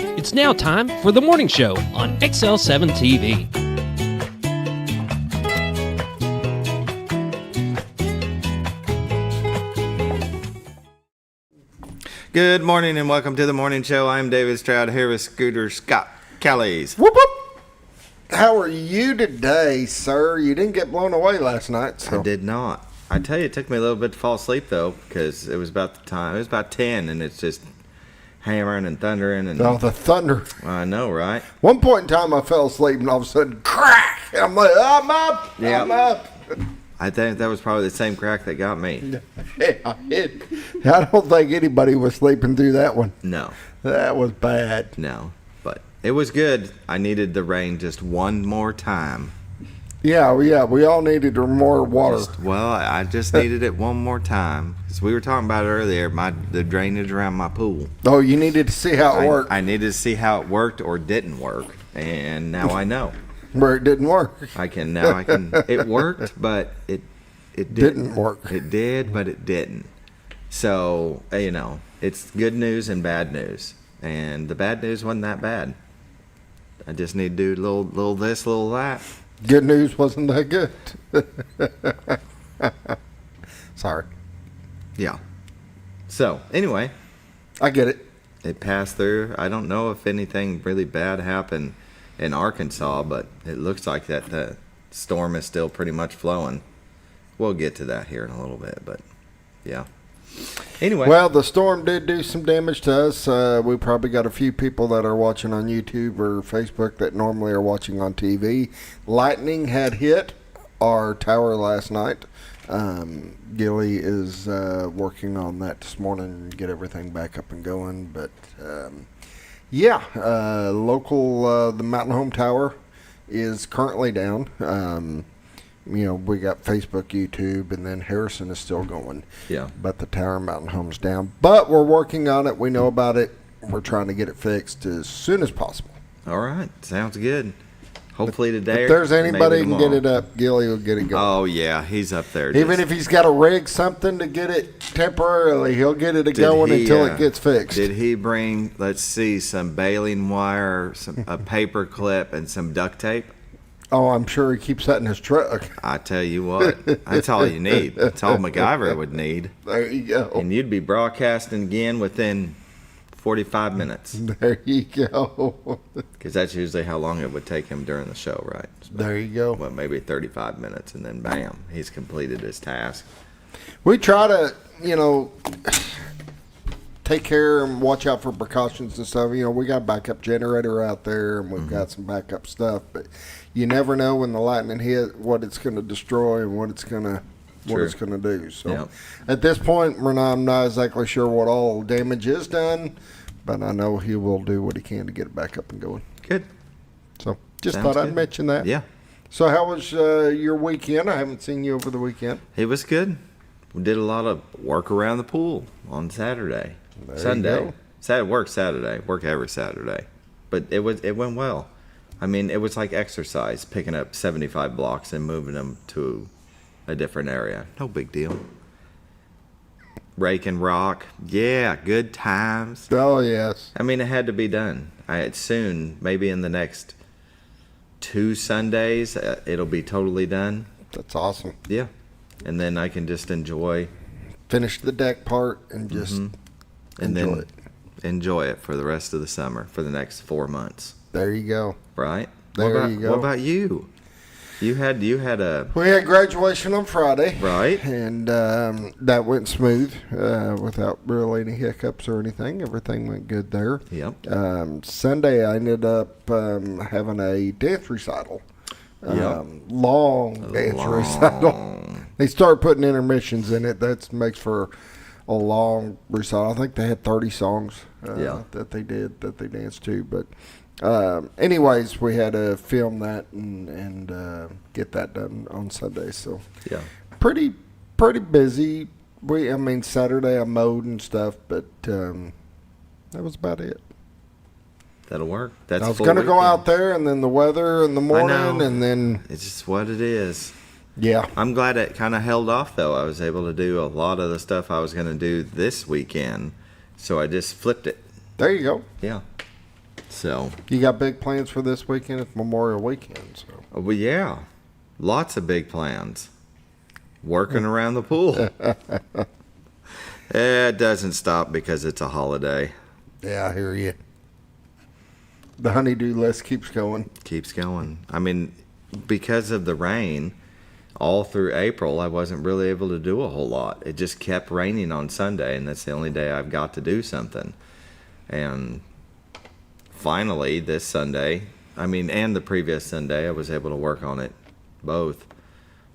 It's now time for the morning show on XL7-TV. Good morning and welcome to the morning show. I'm David Stroud here with Scooter Scott Kellys. Whoop, whoop. How are you today, sir? You didn't get blown away last night. So. I did not. I tell you, it took me a little bit to fall asleep though, because it was about the time. It was about 10, and it's just hammering and thundering. And Oh, the thunder. I know, right? One point in time, I fell asleep, and all of a sudden, crack! And I'm like, I'm up. Yeah. I'm up. I think that was probably the same crack that got me. Yeah, I don't think anybody was sleeping through that one. No, That was bad. no, but it was good. I needed the rain just one more time. Yeah, we all needed more water. I just needed it one more time. Because we were talking about it earlier, the drainage around my pool. Oh, you needed to see how it worked. I needed to see how it worked or didn't work, and now I know. Where it didn't work. I can. It worked, but it Didn't work. It did, but it didn't. So it's good news and bad news, and the bad news wasn't that bad. I just need to do a little this, little that. Good news wasn't that good. Sorry. Yeah. So anyway, I get it. it passed through. I don't know if anything really bad happened in Arkansas, but it looks like that the storm is still pretty much flowing. We'll get to that here in a little bit, but yeah. Anyway. Well, the storm did do some damage to us. We probably got a few people that are watching on YouTube or Facebook that normally are watching on TV. Lightning had hit our tower last night. Gilly is working on that this morning and get everything back up and going. But local the Mountain Home Tower is currently down. We got Facebook, YouTube, and then Harrison is still going. Yeah. But the Tower Mountain Home's down. But we're working on it. We know about it. We're trying to get it fixed as soon as possible. All right. Sounds good. Hopefully today. If there's anybody maybe who can get it up, Gilly will get it going. Oh, yeah. He's up there. Even if he's got to rig something to get it temporarily, he'll get it going until it gets fixed. Did he bring, let's see, some baling wire, a paper clip, and some duct tape? Oh, I'm sure he keeps that in his truck. I tell you what, that's all you need. That's all MacGyver would need. There you go. And you'd be broadcasting again within 45 minutes. There you go. Because that's usually how long it would take him during the show, right? There you go. Well, maybe 35 minutes, and then bam, he's completed his task. We try to, take care and watch out for precautions and stuff. We got a backup generator out there, and we've got some backup stuff. But you never know when the lightning hit what it's going to destroy and what it's going to do. So at this point, I'm not exactly sure what all damage is done, but I know he will do what he can to get it back up and going. Good. So just Sounds thought I'd good. mention that. Yeah. So how was your weekend? I haven't seen you over the weekend. It was good. We did a lot of work around the pool on Saturday. There Sunday. you Work Saturday. Work every Saturday. But it went well. I mean, it was like exercise, picking up 75 blocks and moving them to a different area. No big deal. Rake and rock. Yeah, good times. Oh, yes. I mean, it had to be done. Soon, maybe in the next 2 Sundays, it'll be totally done. That's awesome. Yeah. And then I can just enjoy. Finish the deck part and just enjoy it for the rest of the summer, for the next 4 months. There you go. Right? There you go. What about you? We had graduation on Friday. Right. And that went smooth without really any hiccups or anything. Everything went good there. Yep. Sunday, I ended up having a dance recital. Yep. Long dance recital. They started putting intermissions in it. That makes for a long recital. I think they had 30 songs that they danced to. But anyways, we had to film that and get that done on Sunday. So yeah, pretty busy. Saturday I mowed and stuff, but that was about it. That'll work. I was going to go out there, and then the weather in the morning, and then it's just what it is. Yeah. I'm glad it kind of held off, though. I was able to do a lot of the stuff I was going to do this weekend, so I just flipped it. There you go. Yeah. So. You got big plans for this weekend? It's Memorial Weekend. So. Well, yeah. Lots of big plans. Working around the pool. It doesn't stop because it's a holiday. Yeah, I hear you. The honey-do list keeps going. Keeps going. I mean, because of the rain, all through April, I wasn't really able to do a whole lot. It just kept raining on Sunday, and that's the only day I've got to do something. And finally, this Sunday, and the previous Sunday, I was able to work on it both,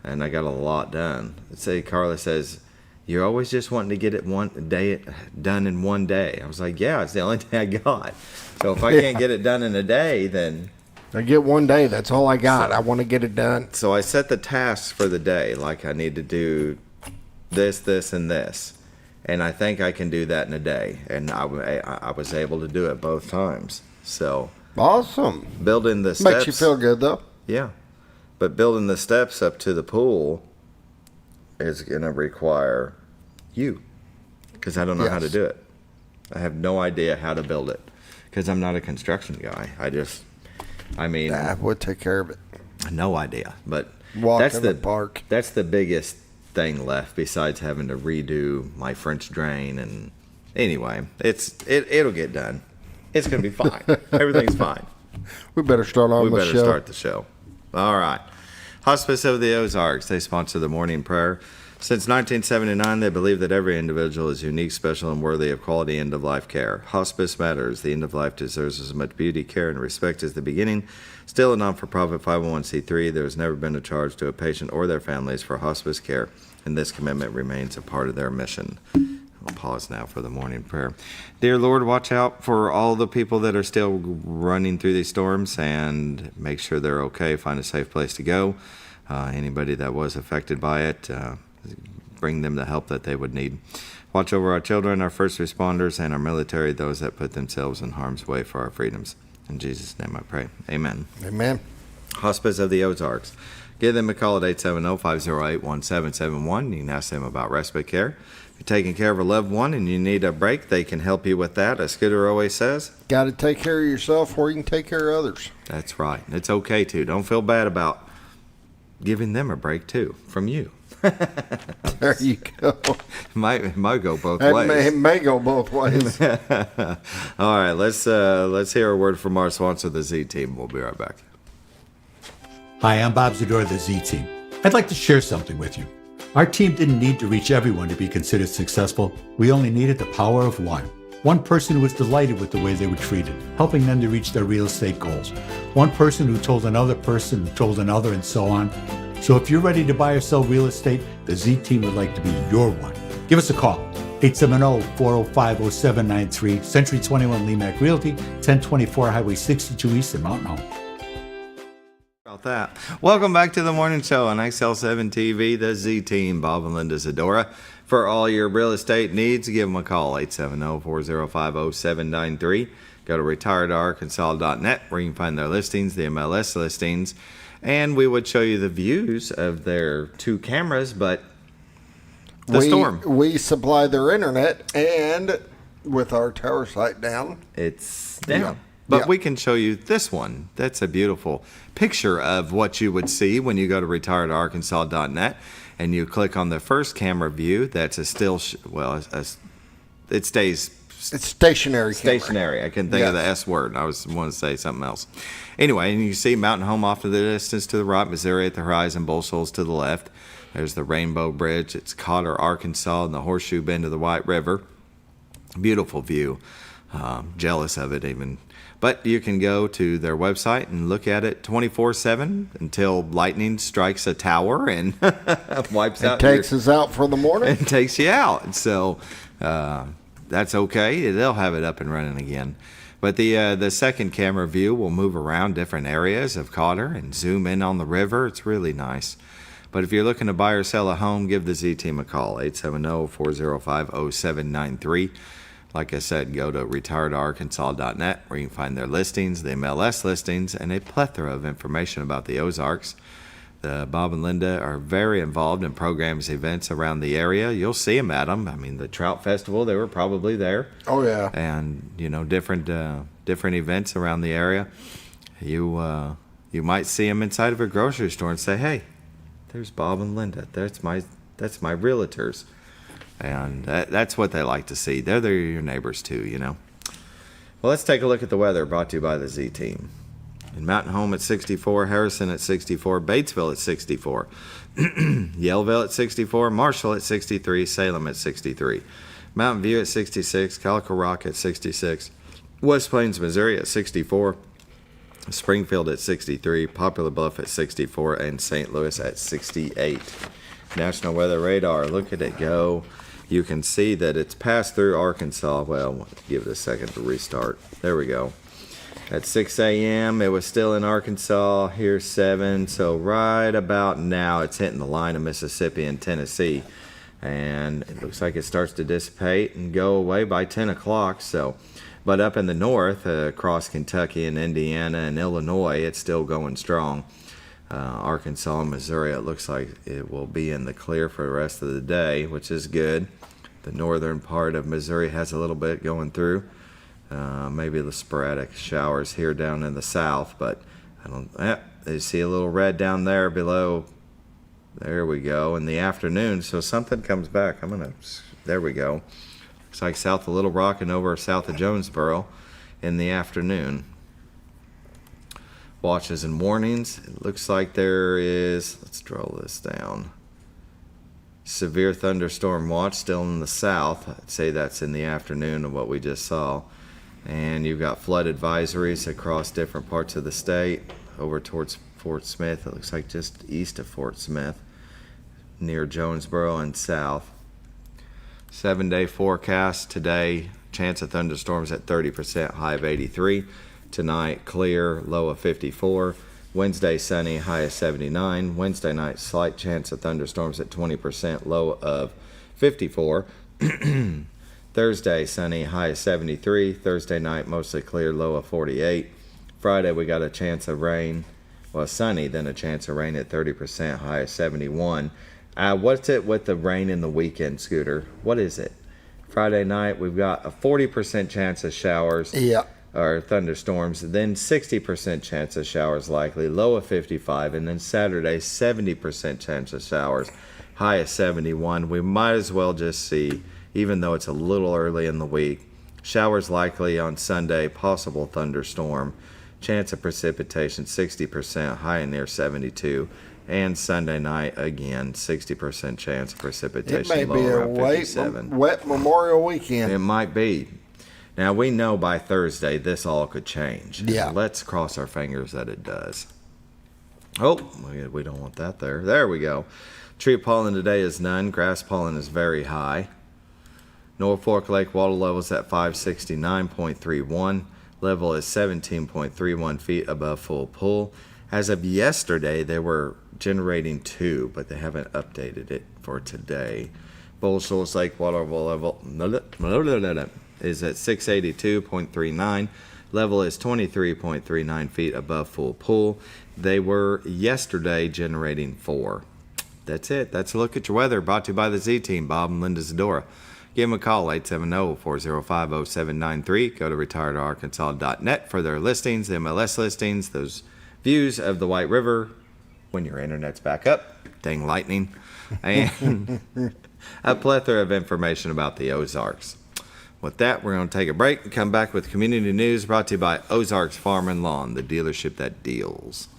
and I got a lot done. Let's say Carla says, "You're always just wanting to get it one day done in one day." I was like, "Yeah, it's the only day I got. So if I can't get it done in a day, then I get one day. That's all I got. I want to get it done." So I set the tasks for the day. Like I need to do this, this, and this, and I think I can do that in a day. And I was able to do it both times. So awesome. Building the steps Makes you feel good though. Yeah, but building the steps up to the pool is going to require you, because I don't know how to do it. I have no idea how to build it because I'm not a construction guy. We'll take care of it. No idea. But Walk that's in the park. That's the biggest thing left besides having to redo my French drain. And anyway, it'll get done. It's going to be fine. Everything's fine. We better start on the show. We better start the show. All right. Hospice of the Ozarks, they sponsor the morning prayer. Since 1979, they believe that every individual is unique, special, and worthy of quality end-of-life care. Hospice matters. The end of life deserves as much beauty, care, and respect as the beginning. Still a non-for-profit 501c3, there has never been a charge to a patient or their families for hospice care, and this commitment remains a part of their mission. I'll pause now for the morning prayer. Dear Lord, watch out for all the people that are still running through these storms and make sure they're okay. Find a safe place to go. Anybody that was affected by it, bring them the help that they would need. Watch over our children, our first responders, and our military, those that put themselves in harm's way for our freedoms. In Jesus' name I pray. Amen. Amen. Hospice of the Ozarks. Give them a call at 870-508-1771. You can ask them about respite care. If you're taking care of a loved one and you need a break, they can help you with that. As Scooter always says, got to take care of yourself or you can take care of others. That's right. It's okay to. Don't feel bad about giving them a break too from you. There you go. It might go both ways. It may go both ways. All right, let's hear a word from our sponsor, the Z Team. We'll be right back. Hi, I'm Bob Zador of the Z Team. I'd like to share something with you. Our team didn't need to reach everyone to be considered successful. We only needed the power of one. One person who was delighted with the way they were treated, helping them to reach their real estate goals. One person who told another person, who told another, and so on. So if you're ready to buy or sell real estate, the Z Team would like to be your one. Give us a call. 870-405-0793, Century 21 Lemac Realty, 1024 Highway 62 East in Mountain Home. About that. Welcome back to the morning show on XL7-TV, the Z Team, Bob and Linda Zadora. For all your real estate needs, give them a call, 870-405-0793. Go to retiredarkansas.net where you can find their listings, the MLS listings, and we would show you the views of their two cameras, but the storm. We supply their internet, and with our tower site down, it's down. But we can show you this one. That's a beautiful picture of what you would see when you go to retiredarkansas.net and you click on the first camera view. That's a still, it stays. It's stationary. Stationary. I couldn't think of the S word. I was wanting to say something else. Anyway, and you see Mountain Home off to the distance to the right, Missouri at the horizon, Bull Shoals to the left. There's the Rainbow Bridge. It's Cotter, Arkansas, and the Horseshoe Bend of the White River. Beautiful view. Jealous of it even. But you can go to their website and look at it 24/7 until lightning strikes a tower and wipes out. It takes us out for the morning. It takes you out. So that's okay. They'll have it up and running again. But the second camera view will move around different areas of Cotter and zoom in on the river. It's really nice. But if you're looking to buy or sell a home, give the Z Team a call, 870-405-0793. Like I said, go to retiredarkansas.net where you can find their listings, the MLS listings, and a plethora of information about the Ozarks. Bob and Linda are very involved in programs, events around the area. You'll see them at them. I mean, the Trout Festival, they were probably there. Oh, yeah. And, different events around the area. You might see them inside of a grocery store and say, hey, there's Bob and Linda. That's my realtors. And that's what they like to see. They're your neighbors too, Well, let's take a look at the weather, brought to you by the Z-Team. In Mountain Home at 64, Harrison at 64, Batesville at 64, Yellville at 64, Marshall at 63, Salem at 63, Mountain View at 66, Calico Rock at 66, West Plains, Missouri at 64, Springfield at 63, Poplar Bluff at 64, and St. Louis at 68. National Weather Radar, look at it go. You can see that it's passed through Arkansas. Well, give it a second to restart. There we go. At 6 a.m., it was still in Arkansas. Here's 7. So right about now, it's hitting the line of Mississippi and Tennessee. And it looks like it starts to dissipate and go away by 10 o'clock. But up in the north, across Kentucky and Indiana and Illinois, it's still going strong. Arkansas and Missouri, it looks like it will be in the clear for the rest of the day, which is good. The northern part of Missouri has a little bit going through. Maybe the sporadic showers here down in the south, but you see a little red down there below. There we go, in the afternoon. So something comes back. There we go. Looks like south of Little Rock and over south of Jonesboro in the afternoon. Watches and warnings. It looks like there is, let's draw this down. Severe thunderstorm watch still in the south. I'd say that's in the afternoon of what we just saw. And you've got flood advisories across different parts of the state. Over towards Fort Smith, it looks like just east of Fort Smith, near Jonesboro and south. 7-day forecast today, chance of thunderstorms at 30%, high of 83. Tonight, clear, low of 54. Wednesday, sunny, high of 79. Wednesday night, slight chance of thunderstorms at 20%, low of 54. Thursday, sunny, high of 73. Thursday night, mostly clear, low of 48. Friday, we got a chance of rain. Well, sunny, then a chance of rain at 30%, high of 71. What's it with the rain in the weekend, Scooter? What is it? Friday night, we've got a 40% chance of showers. Yeah. Or thunderstorms, then 60% chance of showers likely, low of 55, and then Saturday, 70% chance of showers, high of 71. We might as well just see, even though it's a little early in the week, showers likely on Sunday, possible thunderstorm, chance of precipitation 60%, high near 72, and Sunday night again 60% chance of precipitation. It may be low a around 57. wet Memorial Weekend. It might be. Now, we know by Thursday this all could change. Yeah. Let's cross our fingers that it does. Oh, we don't want that there. There we go. Tree pollen today is none. Grass pollen is very high. Norfolk Lake water level is at 569.31. Level is 17.31 feet above full pool. As of yesterday, they were generating 2, but they haven't updated it for today. Bull Shoals Lake water level is at 682.39. Level is 23.39 feet above full pool. They were yesterday generating 4. That's it. That's a look at your weather, brought to you by the Z-Team, Bob and Linda Zadora. Give them a call, 870-405-0793. Go to retiredarkansas.net for their listings, MLS listings, those views of the White River when your internet's back up. Dang lightning. And a plethora of information about the Ozarks. With that, we're going to take a break and come back with community news brought to you by Ozarks Farm and Lawn, the dealership that deals.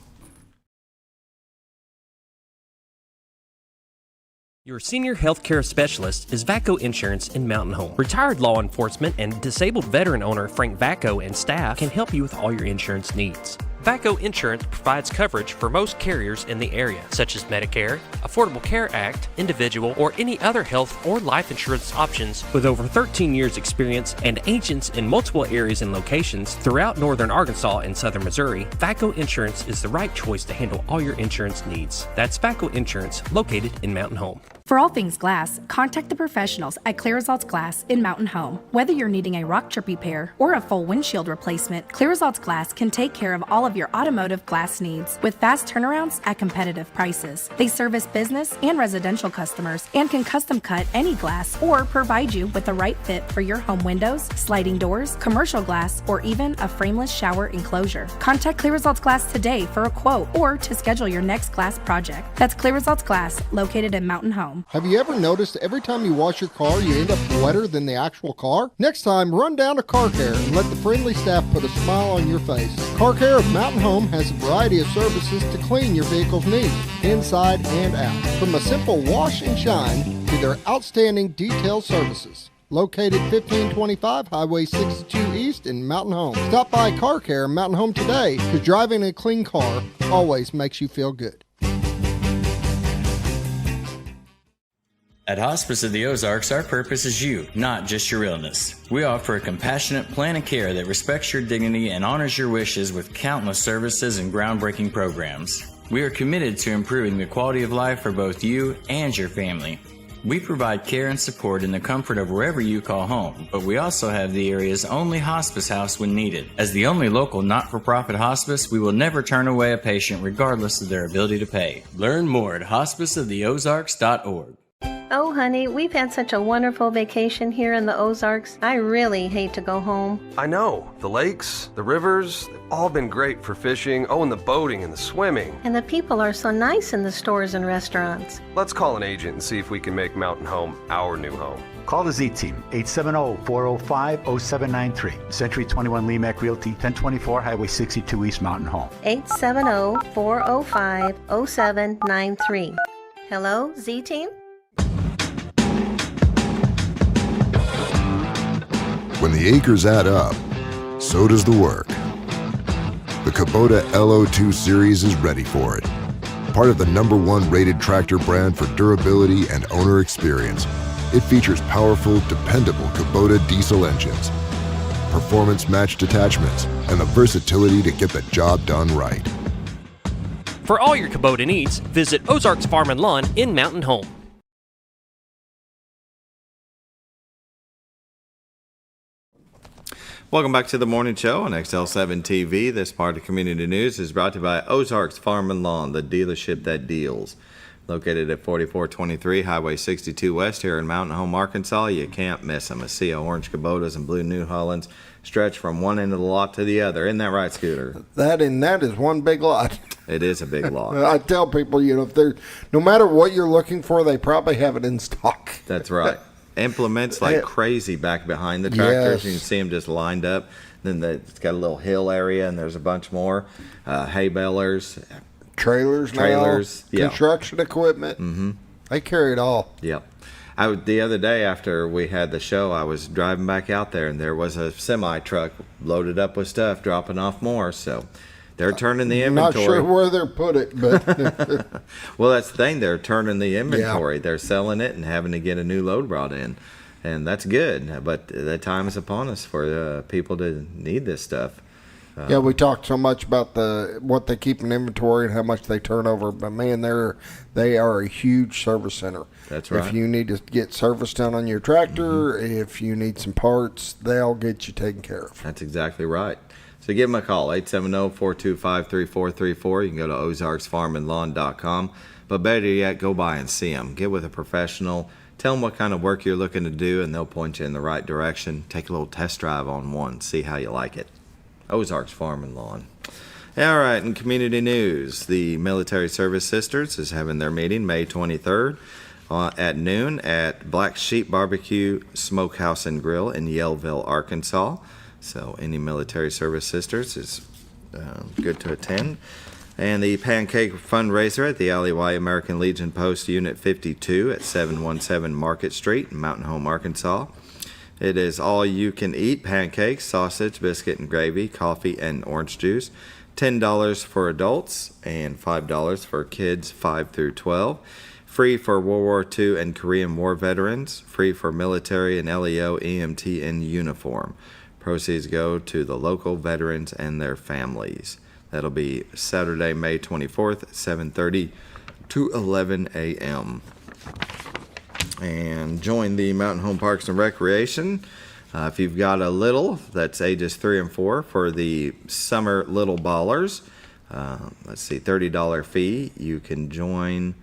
Your senior health care specialist is VACO Insurance in Mountain Home. Retired law enforcement and disabled veteran owner Frank VACO and staff can help you with all your insurance needs. VACO Insurance provides coverage for most carriers in the area, such as Medicare, Affordable Care Act, individual, or any other health or life insurance options. With over 13 years experience and agents in multiple areas and locations throughout northern Arkansas and southern Missouri, VACO Insurance is the right choice to handle all your insurance needs. That's VACO Insurance, located in Mountain Home. For all things glass, contact the professionals at Clear Results Glass in Mountain Home. Whether you're needing a rock chip repair or a full windshield replacement, Clear Results Glass can take care of all of your automotive glass needs with fast turnarounds at competitive prices. They service business and residential customers and can custom cut any glass or provide you with the right fit for your home windows, sliding doors, commercial glass, or even a frameless shower enclosure. Contact Clear Results Glass today for a quote or to schedule your next glass project. That's Clear Results Glass, located in Mountain Home. Have you ever noticed every time you wash your car, you end up wetter than the actual car? Next time, run down to Car Care and let the friendly staff put a smile on your face. Car Care of Mountain Home has a variety of services to clean your vehicle's needs, inside and out. From a simple wash and shine to their outstanding detail services. Located 1525 Highway 62 East in Mountain Home. Stop by Car Care in Mountain Home today, because driving a clean car always makes you feel good. At Hospice of the Ozarks, our purpose is you, not just your illness. We offer a compassionate plan of care that respects your dignity and honors your wishes with countless services and groundbreaking programs. We are committed to improving the quality of life for both you and your family. We provide care and support in the comfort of wherever you call home, but we also have the area's only hospice house when needed. As the only local not-for-profit hospice, we will never turn away a patient regardless of their ability to pay. Learn more at hospiceoftheozarks.org. Oh, honey, we've had such a wonderful vacation here in the Ozarks. I really hate to go home. I know. The lakes, the rivers, they've all been great for fishing. Oh, and the boating and the swimming. And the people are so nice in the stores and restaurants. Let's call an agent and see if we can make Mountain Home our new home. Call the Z-Team, 870-405-0793. Century 21 Lemac Realty, 1024 Highway 62 East Mountain Home. 870-405-0793. Hello, Z-Team? When the acres add up, so does the work. The Kubota LO2 Series is ready for it. Part of the #1 rated tractor brand for durability and owner experience, it features powerful, dependable Kubota diesel engines, performance-matched attachments, and the versatility to get the job done right. For all your Kubota needs, visit Ozarks Farm and Lawn in Mountain Home. Welcome back to the morning show on XL7-TV. This part of Community News is brought to you by Ozarks Farm and Lawn, the dealership that deals. Located at 4423 Highway 62 West here in Mountain Home, Arkansas. You can't miss them. A sea of orange Kubotas and blue New Hollands stretch from one end of the lot to the other. Isn't that right, Scooter? That is one big lot. It is a big lot. I tell people, if they're, no matter what you're looking for, they probably have it in stock. That's right. Implements like crazy back behind the tractors. Yes. You can see them just lined up. Then it's got a little hill area, and there's a bunch more. Hay balers. Trailers, yeah. Construction equipment. Mm-hmm. They carry it all. Yep. The other day after we had the show, I was driving back out there, and there was a semi truck loaded up with stuff, dropping off more. So they're turning the inventory. Not sure where they're put it, but well, that's the thing. They're turning the inventory. Yeah. They're selling it and having to get a new load brought in, and that's good. But the time is upon us for people to need this stuff. Yeah, we talked so much about what they keep in inventory and how much they turn over, but man, they are a huge service center. That's right. If you need to get service done on your tractor, if you need some parts, they'll get you taken care of. That's exactly right. So give them a call, 870-425-3434. You can go to ozarksfarmandlawn.com. But better yet, go by and see them. Get with a professional. Tell them what kind of work you're looking to do, and they'll point you in the right direction. Take a little test drive on one. See how you like it. Ozarks Farm and Lawn. All right, in community news, the Military Service Sisters is having their meeting May 23rd at noon at Black Sheep Barbecue Smokehouse and Grill in Yellville, Arkansas. So any Military Service Sisters is good to attend. And the pancake fundraiser at the Alleyway American Legion Post Unit 52 at 717 Market Street in Mountain Home, Arkansas. It is all-you-can-eat pancakes, sausage, biscuit, and gravy, coffee, and orange juice. $10 for adults and $5 for kids 5 through 12. Free for World War II and Korean War veterans. Free for military and LEO EMT in uniform. Proceeds go to the local veterans and their families. That'll be Saturday, May 24th, 7:30 to 11 a.m. and join the Mountain Home Parks and Recreation. If you've got a little, that's ages 3 and 4 for the Summer Little Ballers. Let's see, $30 fee. You can join,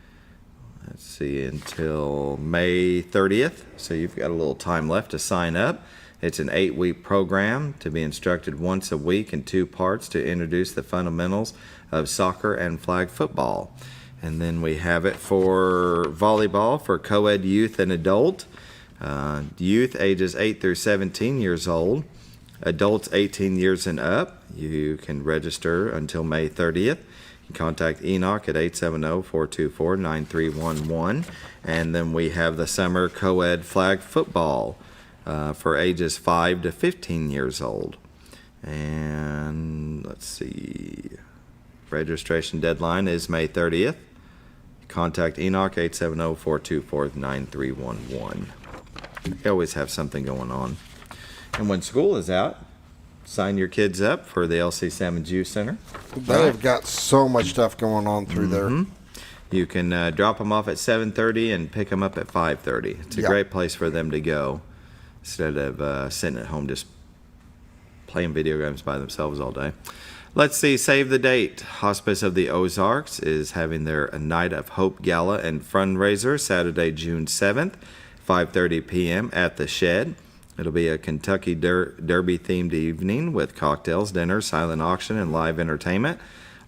let's see, until May 30th. So you've got a little time left to sign up. It's an 8-week program to be instructed once a week in 2 parts to introduce the fundamentals of soccer and flag football. And then we have it for volleyball for co-ed youth and adult. Youth ages 8 through 17 years old. Adults 18 years and up. You can register until May 30th. You can contact Enoch at 870-424-9311. And then we have the summer co-ed flag football for ages 5 to 15 years old. And let's see, registration deadline is May 30th. Contact Enoch 870-424-9311. You always have something going on. And when school is out, sign your kids up for the LC Salmon Center. They've got so much stuff going on through there. You can drop them off at 7:30 and pick them up at 5:30. It's a great place for them to go instead of sitting at home just playing video games by themselves all day. Let's see, save the date. Hospice of the Ozarks is having their Night of Hope Gala and fundraiser Saturday, June 7th, 5:30 p.m. at the Shed. It'll be a Kentucky Derby-themed evening with cocktails, dinner, silent auction, and live entertainment.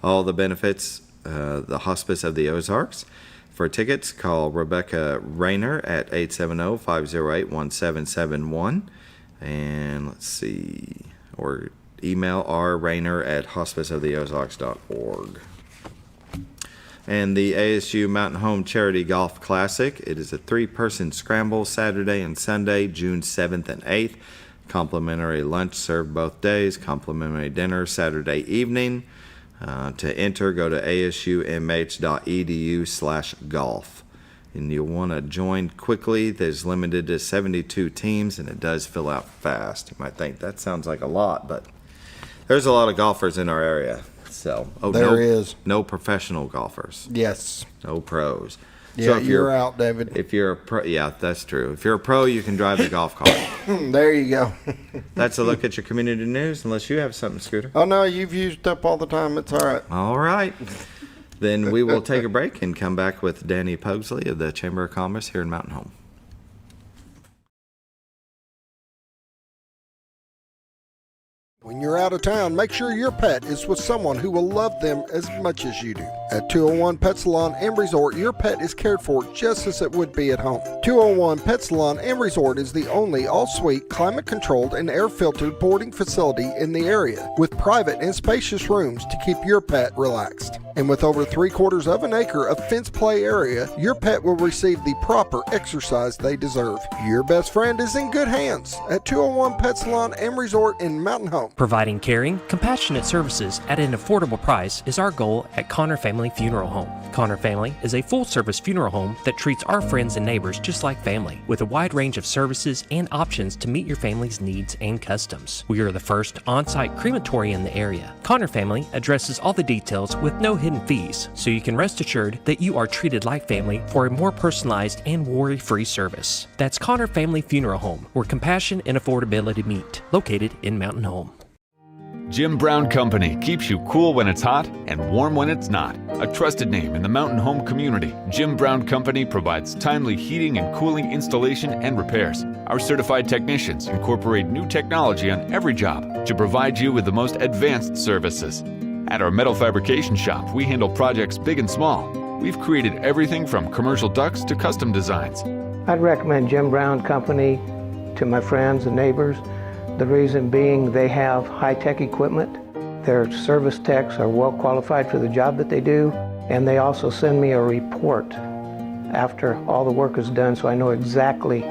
All the benefits, the Hospice of the Ozarks. For tickets, call Rebecca Rayner at 870-508-1771. And let's see, or email rrayner@hospiceoftheozarks.org. And the ASU Mountain Home Charity Golf Classic. It is a 3-person scramble Saturday and Sunday, June 7th and 8th. Complimentary lunch served both days. Complimentary dinner Saturday evening. To enter, go to asumh.edu/golf. And you'll want to join quickly. There's limited to 72 teams, and it does fill out fast. You might think that sounds like a lot, but there's a lot of golfers in our area. So, There is. no professional golfers. Yes. No pros. Yeah, So if you're out, David. If you're a pro, yeah, that's true. If you're a pro, you can drive the golf cart. There you go. That's a look at your community news, unless you have something, Scooter. Oh, no, you've used up all the time. It's all right. All right. Then we will take a break and come back with Dani Pugsley of the Chamber of Commerce here in Mountain Home. When you're out of town, make sure your pet is with someone who will love them as much as you do. At 201 Pet Salon and Resort, your pet is cared for just as it would be at home. 201 Pet Salon and Resort is the only all-suite, climate-controlled, and air-filtered boarding facility in the area, with private and spacious rooms to keep your pet relaxed. And with over 3/4 of an acre of fenced play area, your pet will receive the proper exercise they deserve. Your best friend is in good hands at 201 Pet Salon and Resort in Mountain Home. Providing caring, compassionate services at an affordable price is our goal at Connor Family Funeral Home. Connor Family is a full-service funeral home that treats our friends and neighbors just like family, with a wide range of services and options to meet your family's needs and customs. We are the first on-site crematory in the area. Connor Family addresses all the details with no hidden fees, so you can rest assured that you are treated like family for a more personalized and worry-free service. That's Connor Family Funeral Home, where compassion and affordability meet, located in Mountain Home. Jim Brown Company keeps you cool when it's hot and warm when it's not. A trusted name in the mountain home community, Jim Brown Company provides timely heating and cooling installation and repairs. Our certified technicians incorporate new technology on every job to provide you with the most advanced services. At our metal fabrication shop, we handle projects big and small. We've created everything from commercial ducts to custom designs. I'd recommend Jim Brown Company to my friends and neighbors. The reason being they have high-tech equipment. Their service techs are well qualified for the job that they do, and they also send me a report after all the work is done so I know exactly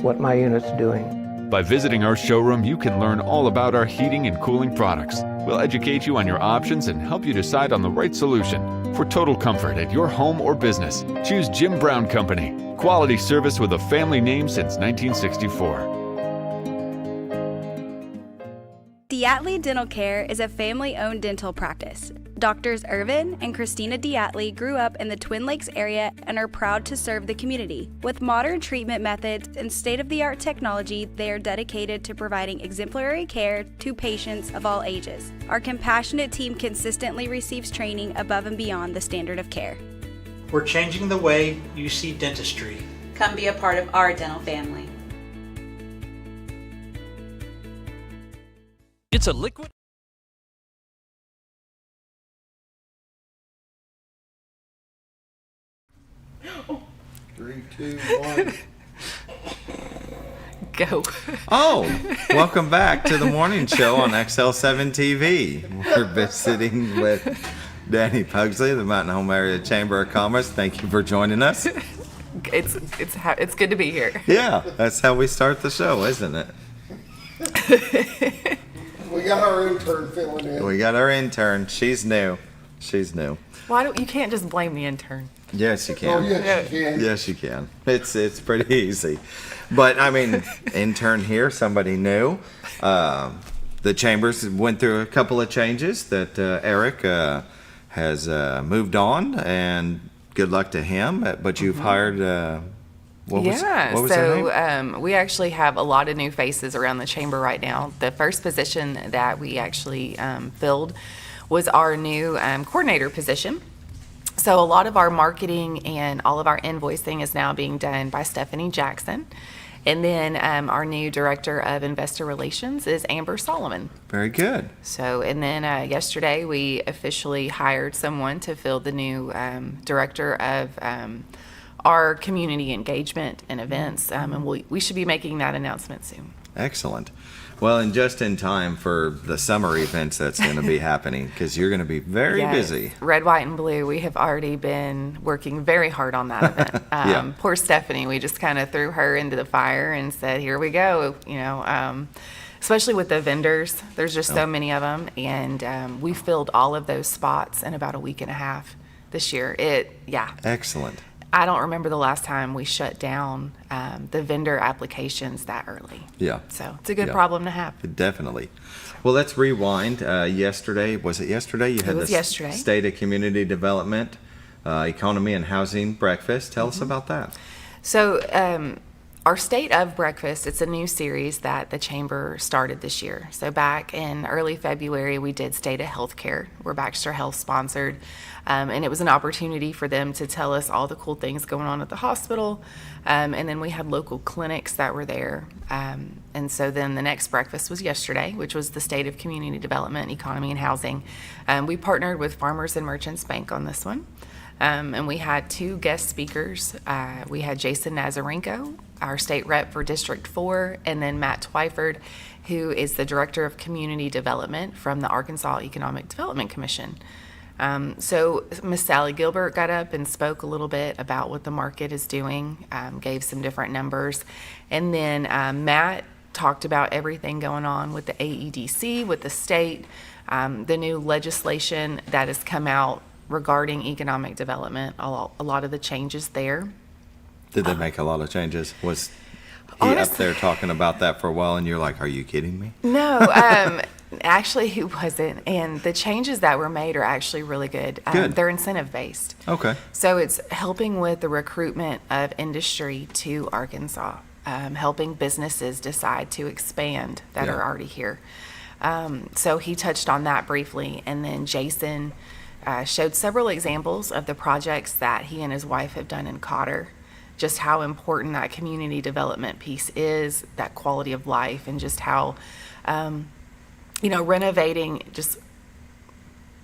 what my unit's doing. By visiting our showroom, you can learn all about our heating and cooling products. We'll educate you on your options and help you decide on the right solution. For total comfort at your home or business, choose Jim Brown Company. Quality service with a family name since 1964. Diatley Dental Care is a family-owned dental practice. Doctors Irvin and Christina Diatley grew up in the Twin Lakes area and are proud to serve the community. With modern treatment methods and state-of-the-art technology, they are dedicated to providing exemplary care to patients of all ages. Our compassionate team consistently receives training above and beyond the standard of care. We're changing the way you see dentistry. Come be a part of our dental family. It's a liquid. 3, 2, 1. Go. Oh, welcome back to the morning show on XL7-TV. We're visiting with Dani Pugsley, the Mountain Home Area Chamber of Commerce. Thank you for joining us. It's good to be here. Yeah, that's how we start the show, isn't it? We got our intern filling in. We got our intern. She's new. Why don't you can't just blame the intern? Yes, you can. Oh, yes, you can. Yes, you can. It's pretty easy. But, I mean, intern here, somebody new. The Chambers went through a couple of changes that Eric has moved on, and good luck to him. But you've hired, what was her name? We actually have a lot of new faces around the Chamber right now. The first position that we actually filled was our new coordinator position. So a lot of our marketing and all of our invoicing is now being done by Stephanie Jackson. And then our new director of investor relations is Amber Solomon. Very good. So, and then yesterday we officially hired someone to fill the new director of our community engagement and events. And we should be making that announcement soon. Excellent. Well, and just in time for the summer events that's going to be happening, because you're going to be very busy. Red, white, and blue. We have already been working very hard on that event. Poor Stephanie, we just kind of threw her into the fire and said, here we go. You know, especially with the vendors, there's just so many of them. And we filled all of those spots in about a week and a half this year. Excellent. I don't remember the last time we shut down the vendor applications that early. Yeah. So it's a good problem to have. Definitely. Well, let's rewind. Yesterday, was it yesterday? You had yesterday. State of Community Development, Economy and Housing Breakfast. Tell us about that. So our State of Breakfast, it's a new series that the Chamber started this year. So back in early February, we did State of Healthcare. We're Baxter Health sponsored. And it was an opportunity for them to tell us all the cool things going on at the hospital. And then we had local clinics that were there. And so then the next breakfast was yesterday, which was the State of Community Development, Economy, and Housing. We partnered with Farmers and Merchants Bank on this one. And we had two guest speakers. We had Jason Nazarenko, our state rep for District 4, and then Matt Twyford, who is the Director of Community Development from the Arkansas Economic Development Commission. So Miss Sally Gilbert got up and spoke a little bit about what the market is doing, gave some different numbers. And then Matt talked about everything going on with the AEDC, with the state, the new legislation that has come out regarding economic development, a lot of the changes there. Did they make a lot of changes? Was he up there talking about that for a while and you're like, are you kidding me? No, actually he wasn't. And the changes that were made are actually really good. They're incentive based. Okay. So it's helping with the recruitment of industry to Arkansas, helping businesses decide to expand that are already here. So he touched on that briefly. And then Jason showed several examples of the projects that he and his wife have done in Cotter, just how important that community development piece is, that quality of life, and just how, renovating just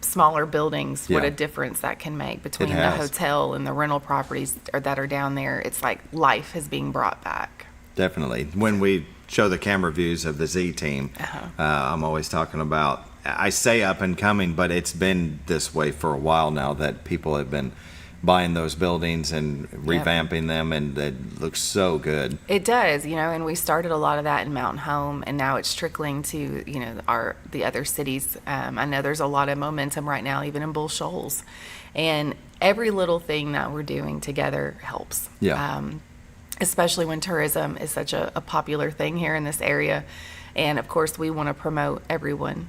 smaller buildings, what a difference that can make between the hotel and the rental properties that are down there. It's like life is being brought back. Definitely. When we show the camera views of the Z team, I'm always talking about, I say up and coming, but it's been this way for a while now that people have been buying those buildings and revamping them, and it looks so good. It does, and we started a lot of that in Mountain Home, and now it's trickling to, the other cities. I know there's a lot of momentum right now, even in Bull Shoals, and every little thing that we're doing together helps. Yeah. Especially when tourism is such a popular thing here in this area. And of course, we want to promote everyone.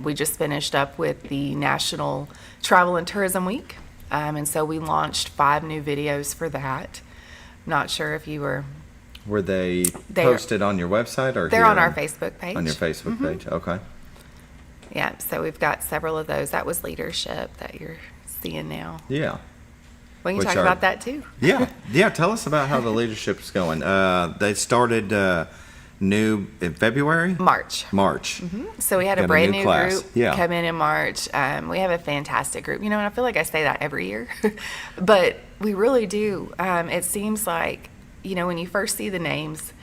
We just finished up with the National Travel and Tourism Week. And so we launched 5 new videos for that. Not sure if you were... Were they posted on your website or they're on our Facebook page. On your Facebook page, okay. Yeah, so we've got several of those. That was leadership that you're seeing now. Yeah. We can talk about that too. Yeah. Tell us about how the leadership's going. They started new in February? March. So we had a brand new group come in March. We have a fantastic group. And I feel like I say that every year, but we really do. It seems like, when you first see the names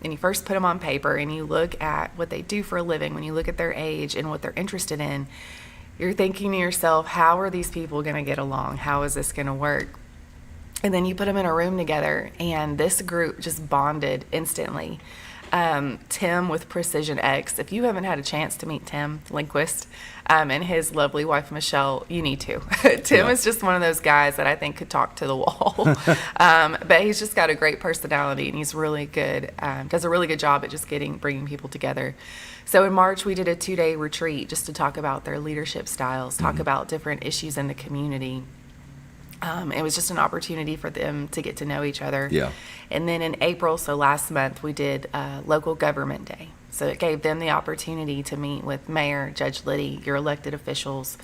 and you first put them on paper and you look at what they do for a living, when you look at their age and what they're interested in, you're thinking to yourself, how are these people going to get along? How is this going to work? And then you put them in a room together, and this group just bonded instantly. Tim with Precision X, if you haven't had a chance to meet Tim Lindquist and his lovely wife Michelle, you need to. Tim is just one of those guys that I think could talk to the wall. But he's just got a great personality, and he's really good, does a really good job at just bringing people together. So in March, we did a 2-day retreat just to talk about their leadership styles, talk about different issues in the community. It was just an opportunity for them to get to know each other. Yeah. And then in April, so last month, we did Local Government Day. So it gave them the opportunity to meet with Mayor, Judge Liddy, your elected officials,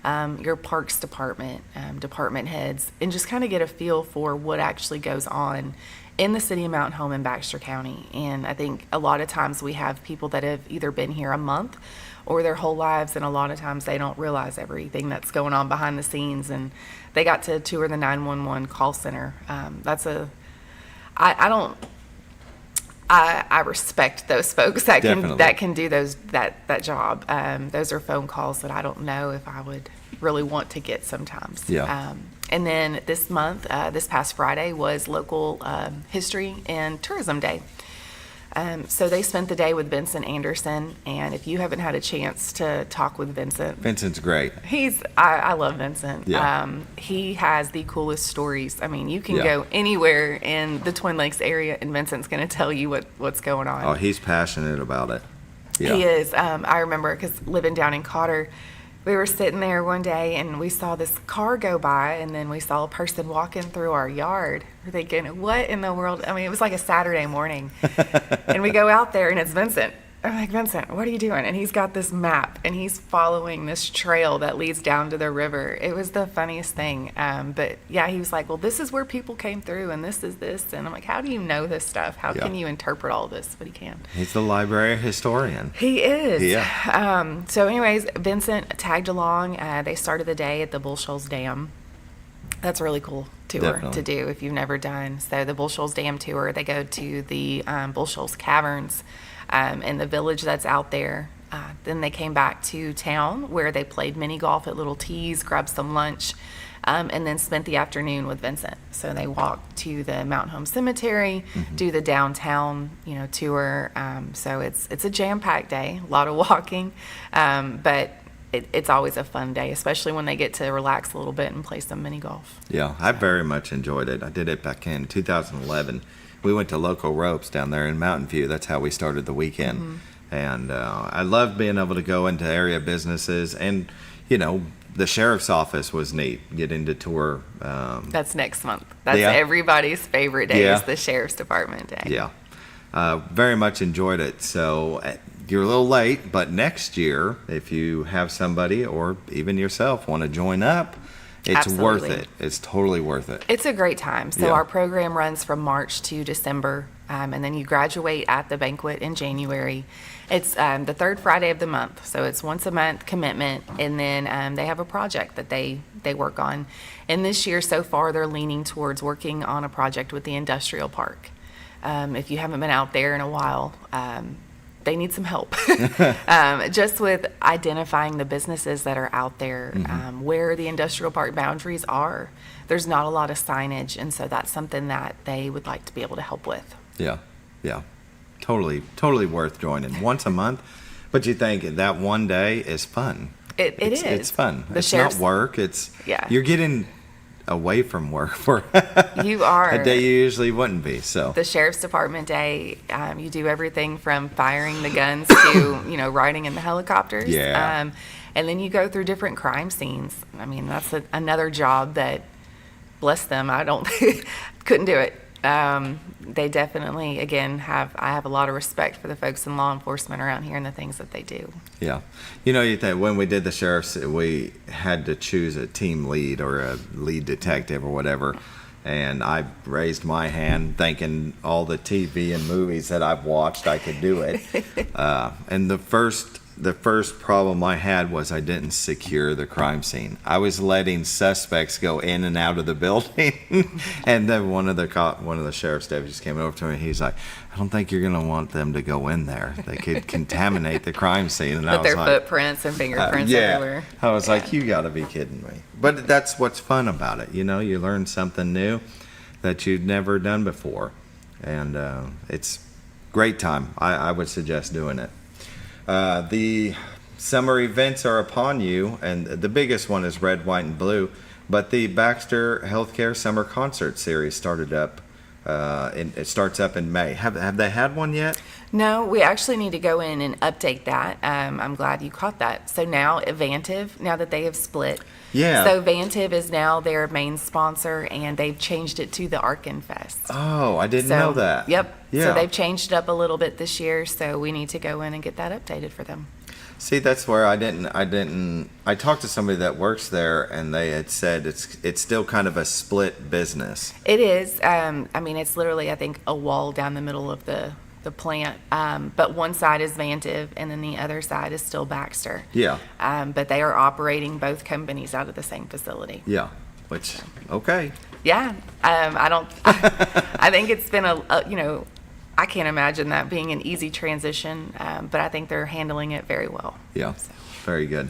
your Parks Department, department heads, and just kind of get a feel for what actually goes on in the city of Mountain Home and Baxter County. And I think a lot of times we have people that have either been here a month or their whole lives, and a lot of times they don't realize everything that's going on behind the scenes. And they got to tour the 911 call center. I respect those folks that can do that job. Those are phone calls that I don't know if I would really want to get sometimes. Yeah. And then this month, this past Friday, was Local History and Tourism Day. So they spent the day with Vincent Anderson, and if you haven't had a chance to talk with Vincent's great. I love Vincent. Yeah. He has the coolest stories. I mean, you can go anywhere in the Twin Lakes area, and Vincent's going to tell you what's going on. Oh, he's passionate about it. Yeah. He is. I remember, because living down in Cotter, we were sitting there one day and we saw this car go by, and then we saw a person walking through our yard. We're thinking, what in the world? I mean, it was like a Saturday morning. And we go out there and it's Vincent. I'm like, Vincent, what are you doing? And he's got this map and he's following this trail that leads down to the river. It was the funniest thing. But yeah, he was like, well, this is where people came through and this is this. And I'm like, how do you know this stuff? How can you interpret all this? But he can. He's the library historian. He is. Yeah. So anyways, Vincent tagged along. They started the day at the Bull Shoals Dam. That's a really cool tour to do if you've never done. So the Bull Shoals Dam tour, they go to the Bull Shoals Caverns. And the village that's out there. Then they came back to town where they played mini golf at Little T's, grabbed some lunch, and then spent the afternoon with Vincent. So they walked to the Mountain Home Cemetery, do the downtown, tour. So it's a jam-packed day, a lot of walking, but it's always a fun day, especially when they get to relax a little bit and play some mini golf. Yeah, I very much enjoyed it. I did it back in 2011. We went to Local Ropes down there in Mountain View. That's how we started the weekend. And I loved being able to go into area businesses. And, the sheriff's office was neat, getting to tour. That's next month. That's everybody's favorite day is the sheriff's department day. Yeah. Very much enjoyed it. So you're a little late, but next year, if you have somebody or even yourself want to join up, it's worth it. It's totally worth it. It's a great time. So our program runs from March to December, and then you graduate at the banquet in January. It's the third Friday of the month, so it's once a month commitment, and then they have a project that they work on. And this year, so far, they're leaning towards working on a project with the industrial park. If you haven't been out there in a while, they need some help just with identifying the businesses that are out there, where the industrial park boundaries are. There's not a lot of signage, and so that's something that they would like to be able to help with. Yeah. Totally worth joining. Once a month, but you think that one day is fun. It is. It's fun. It's not work. You're getting away from work for You are. a day you usually wouldn't be. So The Sheriff's Department day, you do everything from firing the guns to, riding in the helicopters. Yeah. And then you go through different crime scenes. I mean, that's another job that, bless them, I don't, couldn't do it. They definitely, again, I have a lot of respect for the folks in law enforcement around here and the things that they do. yeah, you think when we did the sheriff's, we had to choose a team lead or a lead detective or whatever, and I raised my hand thinking all the TV and movies that I've watched I could do it. And the first problem I had was I didn't secure the crime scene. I was letting suspects go in and out of the building, and then one of the sheriff's deputies came over to me. He's like, "I don't think you're gonna want them to go in there. They could contaminate the crime scene." And I Put was their like, footprints and fingerprints yeah. everywhere. I was like, "You got to be kidding me!" But that's what's fun about it. You learn something new that you've never done before, and it's great time. I would suggest doing it. The summer events are upon you, and the biggest one is Red, White, and Blue. But the Baxter Healthcare Summer Concert Series started up. It starts up in May. Have they had one yet? No, we actually need to go in and update that. I'm glad you caught that. So now Vantive, now that they have split. Yeah. So Vantive is now their main sponsor, and they've changed it to the Arkenfest. Oh, I didn't know that. Yep. Yeah. So they've changed it up a little bit this year, so we need to go in and get that updated for them. See, that's where I talked to somebody that works there, and they had said it's still kind of a split business. It is. I mean, it's literally, I think, a wall down the middle of the plant. But one side is Vantive, and then the other side is still Baxter. Yeah. But they are operating both companies out of the same facility. Yeah. Which, okay. Yeah. I think it's been I can't imagine that being an easy transition, but I think they're handling it very well. Yeah. Very good.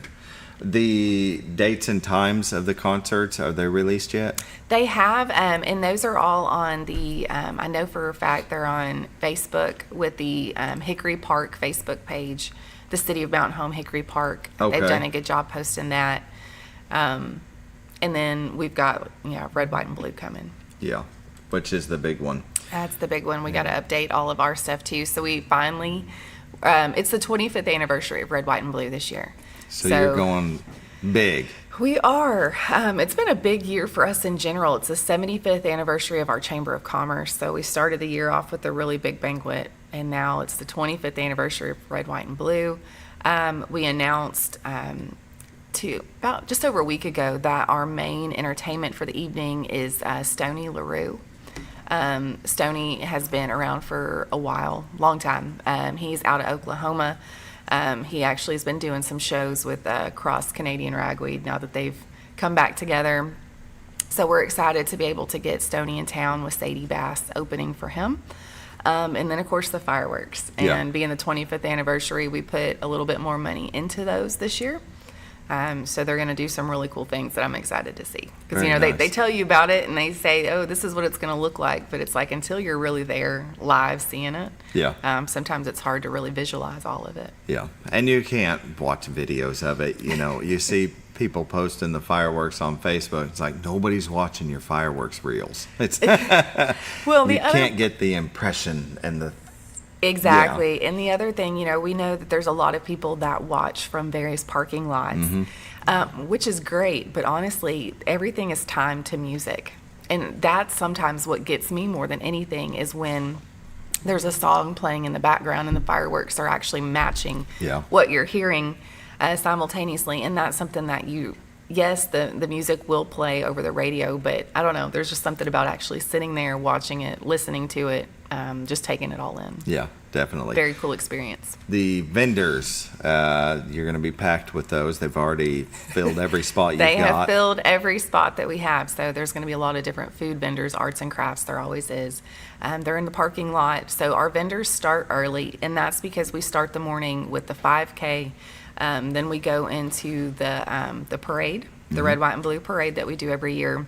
The dates and times of the concerts, are they released yet? They have, and those are all on the, I know for a fact they're on Facebook with the Hickory Park Facebook page, the City of Mountain Home Hickory Park. Okay. They've done a good job posting that. And then we've got, Red, White, and Blue coming. Yeah. Which is the big one? That's the big one. We got to update all of our stuff too. So we finally, it's the 25th anniversary of Red, White, and Blue this year. So you're going big. We are. It's been a big year for us in general. It's the 75th anniversary of our Chamber of Commerce. So we started the year off with a really big banquet, and now it's the 25th anniversary of Red, White, and Blue. We announced about just over a week ago that our main entertainment for the evening is Stoney LaRue. Stoney has been around for a while, long time. He's out of Oklahoma. He actually has been doing some shows with Cross Canadian Ragweed now that they've come back together. So we're excited to be able to get Stoney in town with Sadie Bass opening for him. And then, of course, the fireworks. And being the 25th anniversary, we put a little bit more money into those this year. So they're going to do some really cool things that I'm excited to see. Because, they tell you about it and they say, oh, this is what it's going to look like. But it's like until you're really there live seeing it, sometimes it's hard to really visualize all of it. Yeah. And you can't watch videos of it. You see people posting the fireworks on Facebook. It's like nobody's watching your fireworks reels. It's well, you can't get the impression and the Exactly. Yeah. And the other thing, we know that there's a lot of people that watch from various parking lots, which is great. But honestly, everything is timed to music. And that's sometimes what gets me more than anything is when there's a song playing in the background and the fireworks are actually matching what you're hearing simultaneously. And that's something that yes, the music will play over the radio, but I don't know. There's just something about actually sitting there, watching it, listening to it, just taking it all in. Yeah, definitely. Very cool experience. The vendors, you're going to be packed with those. They've already filled every spot you've got. They have filled every spot that we have. So there's going to be a lot of different food vendors, arts and crafts. There always is. They're in the parking lot. So our vendors start early, and that's because we start the morning with the 5K. Then we go into the parade, the Red, White, and Blue parade that we do every year.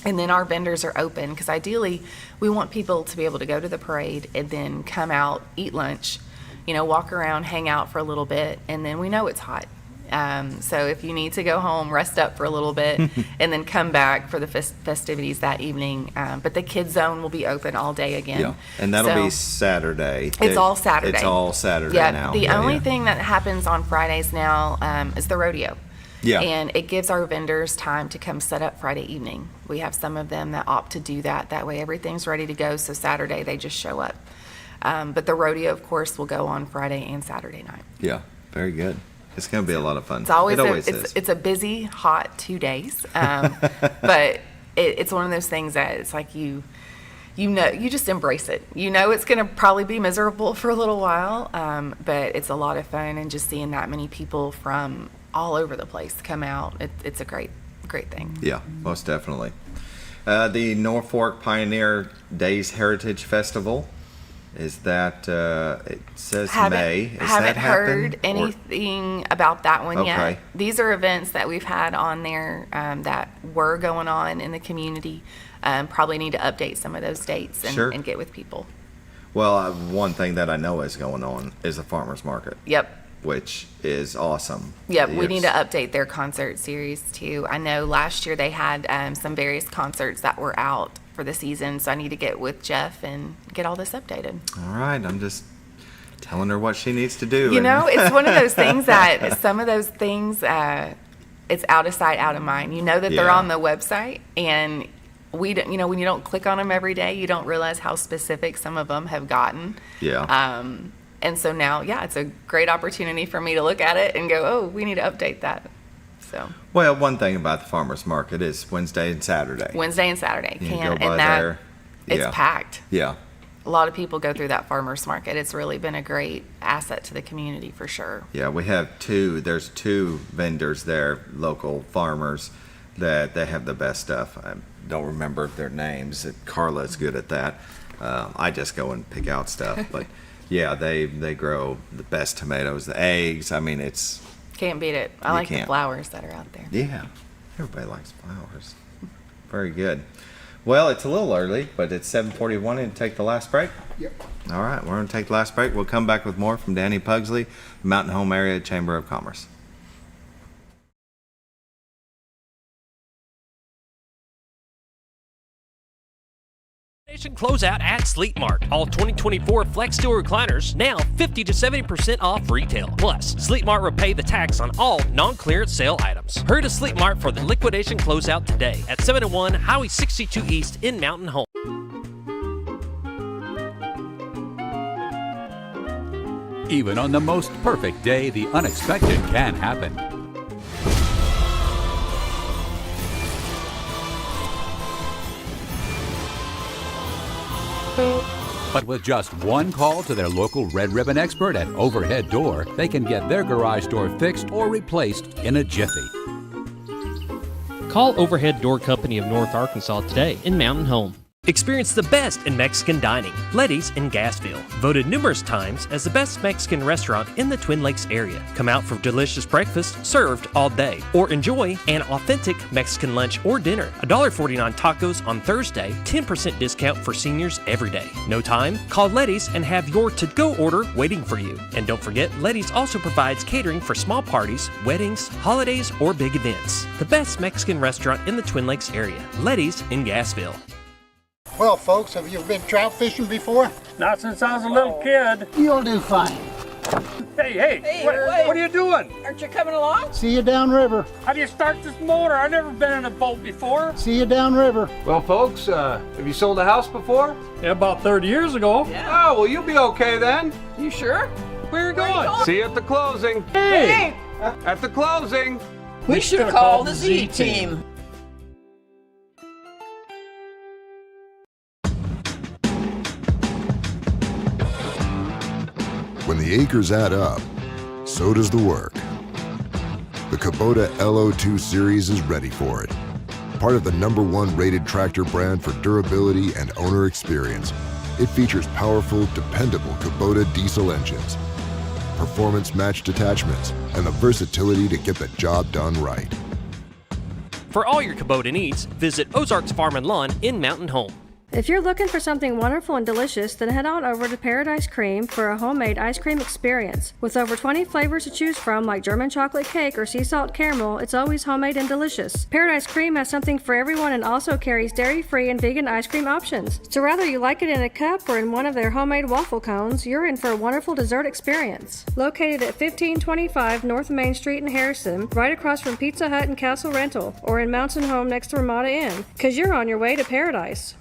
And then our vendors are open because ideally we want people to be able to go to the parade and then come out, eat lunch, walk around, hang out for a little bit. And then we know it's hot. So if you need to go home, rest up for a little bit, and then come back for the festivities that evening. But the kids zone will be open all day again. Yeah, and that'll be Saturday. It's all Saturday. It's all Saturday now. The only thing that happens on Fridays now is the rodeo. Yeah. And it gives our vendors time to come set up Friday evening. We have some of them that opt to do that. That way everything's ready to go, so Saturday they just show up. But the rodeo, of course, will go on Friday and Saturday night. Yeah, very good. It's going to be a lot of fun. It's always, is. It's a busy, hot 2 days. But it's one of those things that it's like you just embrace it. You know it's going to probably be miserable for a little while, but it's a lot of fun, and just seeing that many people from all over the place come out, it's a great thing. Yeah, most definitely. The Norfolk Pioneer Days Heritage Festival, is that, it says May. Haven't heard anything about that one yet. Okay. These are events that we've had on there that were going on in the community. Probably need to update some of those dates and get with people. Well, one thing that I know is going on is the farmers market. Yep. Which is awesome. Yep, we need to update their concert series too. I know last year they had some various concerts that were out for the season, so I need to get with Jeff and get all this updated. All right, I'm just telling her what she needs to do. You know, it's one of those things that some of those things, it's out of sight, out of mind. You know that they're on the website, and we don't, when you don't click on them every day, you don't realize how specific some of them have gotten. Yeah. And so now, it's a great opportunity for me to look at it and go, oh, we need to update that. So. Well, one thing about the farmers market is Wednesday and Saturday. Wednesday and Saturday. You go by there. It's packed. Yeah. A lot of people go through that farmers market. It's really been a great asset to the community for sure. Yeah, we have there's two vendors there, local farmers, that they have the best stuff. I don't remember their names. Carla's good at that. I just go and pick out stuff, but yeah, they grow the best tomatoes, the eggs. I mean, it's... Can't beat it. I like the flowers that are out there. Yeah, everybody likes flowers. Very good. Well, it's a little early, but it's 7:41 and take the last break? Yep. All right, we're going to take the last break. We'll come back with more from Dani Pugsley, Mountain Home Area Chamber of Commerce. Closeout at Sleep Mart. All 2024 Flex Steel recliners now 50 to 70% off retail. Plus, Sleep Mart will pay the tax on all non-clearance sale items. Hurry to Sleep Mart for the liquidation closeout today at 701 Highway 62 East in Mountain Home. Even on the most perfect day, the unexpected can happen. But with just one call to their local Red Ribbon expert at Overhead Door, they can get their garage door fixed or replaced in a jiffy. Call Overhead Door Company of North Arkansas today in Mountain Home. Experience the best in Mexican dining. Letty's in Gassville. Voted numerous times as the best Mexican restaurant in the Twin Lakes area. Come out for delicious breakfast served all day. Or enjoy an authentic Mexican lunch or dinner. $1.49 tacos on Thursday. 10% discount for seniors every day. No time? Call Letty's and have your to-go order waiting for you. And don't forget, Letty's also provides catering for small parties, weddings, holidays, or big events. The best Mexican restaurant in the Twin Lakes area. Letty's in Gassville. Well, folks, have you been trout fishing before? Not since I was a little kid. You'll do fine. Hey, what are you doing? Aren't you coming along? See you downriver. How do you start this motor? I've never been in a boat before. See you downriver. Well, folks, have you sold a house before? Yeah, about 30 years ago. Yeah. Oh, well, you'll be okay then. You sure? Where are you going? See you at the closing. Hey! At the closing. We should call the Z-Team. When the acres add up, so does the work. The Kubota LO2 series is ready for it. Part of the #1 rated tractor brand for durability and owner experience, it features powerful, dependable Kubota diesel engines, performance-matched attachments, and the versatility to get the job done right. For all your Kubota needs, visit Ozarks Farm and Lawn in Mountain Home. If you're looking for something wonderful and delicious, then head on over to Paradise Cream for a homemade ice cream experience. With over 20 flavors to choose from, like German chocolate cake or sea salt caramel, it's always homemade and delicious. Paradise Cream has something for everyone and also carries dairy-free and vegan ice cream options. So whether you like it in a cup or in one of their homemade waffle cones, you're in for a wonderful dessert experience. Located at 1525 North Main Street in Harrison, right across from Pizza Hut and Castle Rental, or in Mountain Home next to Ramada Inn, because you're on your way to paradise.